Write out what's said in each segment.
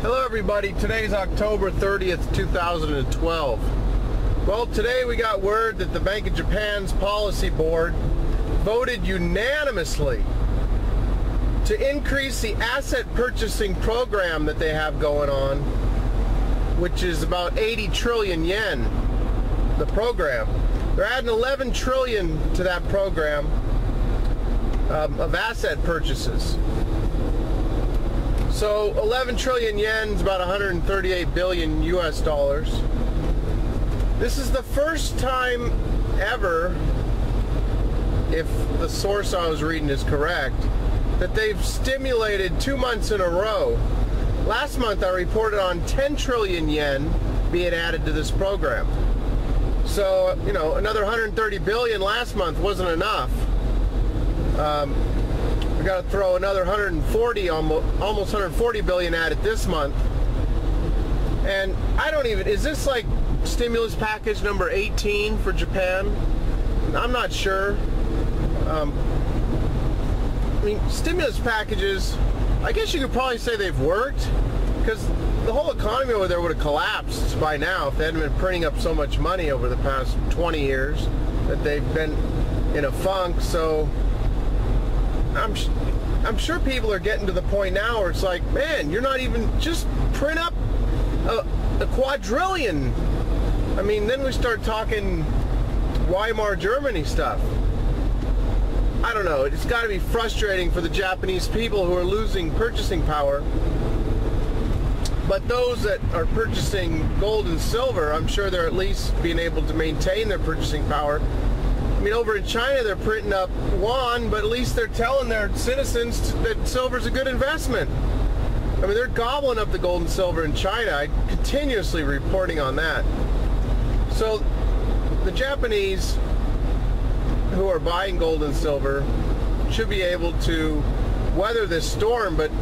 Hello everybody, today's October 30th, 2012. Well, today we got word that the Bank of Japan's policy board voted unanimously to increase the asset purchasing program that they have going on, which is about 80 trillion yen, the program. They're adding 11 trillion to that program of asset purchases. So 11 trillion yen is about 138 billion US dollars. This is the first time ever, if the source I was reading is correct, that they've stimulated 2 months in a row. Last month I reported on 10 trillion yen being added to this program. So, you know, another 130 billion last month wasn't enough. We got to throw another 140, almost 140 billion at it this month. And I don't even, is this like stimulus package number 18 for Japan? I'm not sure. I mean, stimulus packages, I guess you could probably say they've worked, because the whole economy over there would have collapsed by now if they hadn't been printing up so much money over the past 20 years that they've been in a funk. So I'm sure people are getting to the point now where it's like, man, you're not even, just print up a quadrillion. I mean, then we start talking Weimar Germany stuff. I don't know, it's got to be frustrating for the Japanese people who are losing purchasing power. But those that are purchasing gold and silver, I'm sure they're at least being able to maintain their purchasing power. I mean, over in China, they're printing up yuan, but at least they're telling their citizens that silver's a good investment. I mean, they're gobbling up the gold and silver in China. I'm continuously reporting on that. So the Japanese who are buying gold and silver should be able to weather this storm, but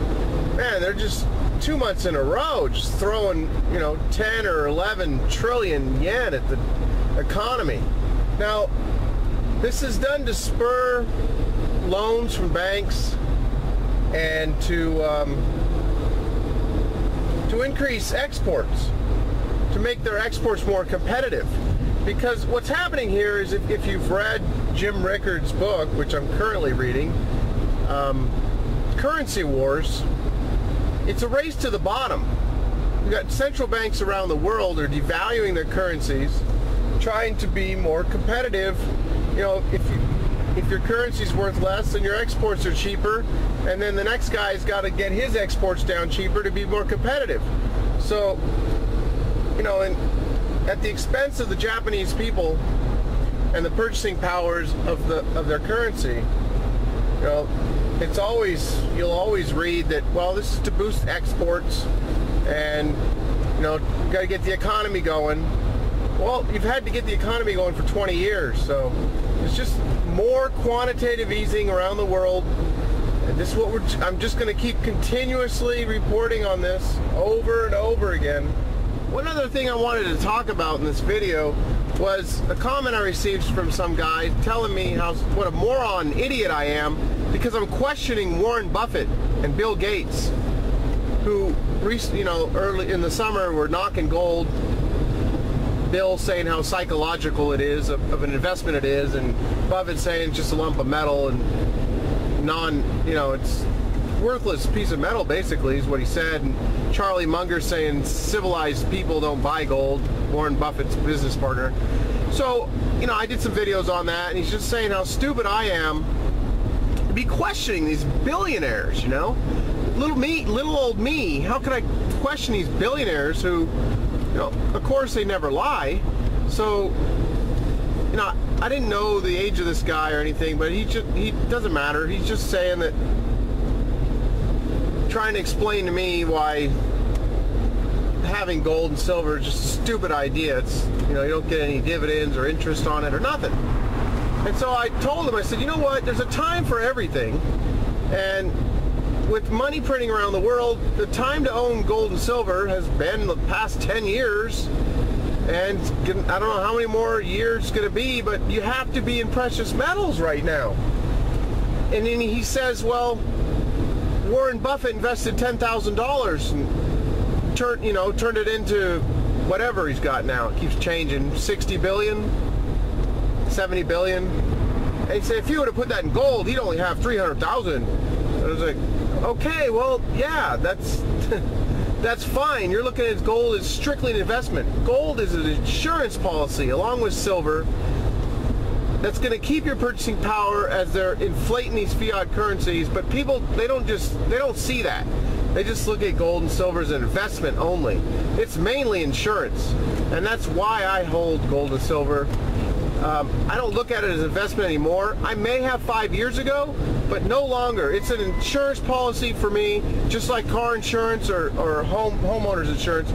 man, they're just 2 months in a row just throwing, you know, 10 or 11 trillion yen at the economy. Now, this is done to spur loans from banks and to increase exports, to make their exports more competitive. Because what's happening here is, if you've read Jim Rickard's book, which I'm currently reading, Currency Wars, it's a race to the bottom. You've got central banks around the world are devaluing their currencies, trying to be more competitive. You know, if your currency's worth less, then your exports are cheaper, and then the next guy's got to get his exports down cheaper to be more competitive. So, you know, and at the expense of the Japanese people and the purchasing powers of their currency, you know, it's always, you'll always read that, well, this is to boost exports, and you know, you got to get the economy going. Well, you've had to get the economy going for 20 years, so it's just more quantitative easing around the world. And this is what I'm just going to keep continuously reporting on this over and over again. One other thing I wanted to talk about in this video was a comment I received from some guy telling me what a moron idiot I am because I'm questioning Warren Buffett and Bill Gates, who recently, you know, early in the summer were knocking gold. Bill saying how psychological it is, of an investment it is, and Buffett saying it's just a lump of metal and you know, it's worthless piece of metal, basically, is what he said. And Charlie Munger saying civilized people don't buy gold, Warren Buffett's business partner. So, you know, I did some videos on that, and he's just saying how stupid I am to be questioning these billionaires, you know? Little old me, how can I question these billionaires who, you know, of course they never lie. So, you know, I didn't know the age of this guy or anything, but he doesn't matter. He's just saying that, trying to explain to me why having gold and silver is just a stupid idea. It's, you know, you don't get any dividends or interest on it or nothing. And so I told him, I said, you know what, there's a time for everything. And with money printing around the world, the time to own gold and silver has been the past 10 years. And I don't know how many more years it's going to be, but you have to be in precious metals right now. And then he says, well, Warren Buffett invested $10,000 turned it into whatever he's got now. It keeps changing. 60 billion, 70 billion. And he said if you would have put that in gold, he'd only have 300,000. I was like, okay, well, yeah, that's that's fine. You're looking at gold as strictly an investment. Gold is an insurance policy along with silver that's going to keep your purchasing power as they're inflating these fiat currencies. But people, they don't see that. They just look at gold and silver as an investment only. It's mainly insurance, and that's why I hold gold and silver. I don't look at it as an investment anymore. I may have 5 years ago, but no longer. It's an insurance policy for me, just like car insurance or homeowners insurance.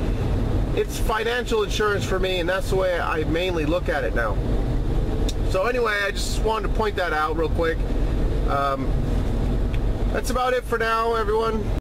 It's financial insurance for me, and that's the way I mainly look at it now. So anyway, I just wanted to point that out real quick. That's about it for now, everyone.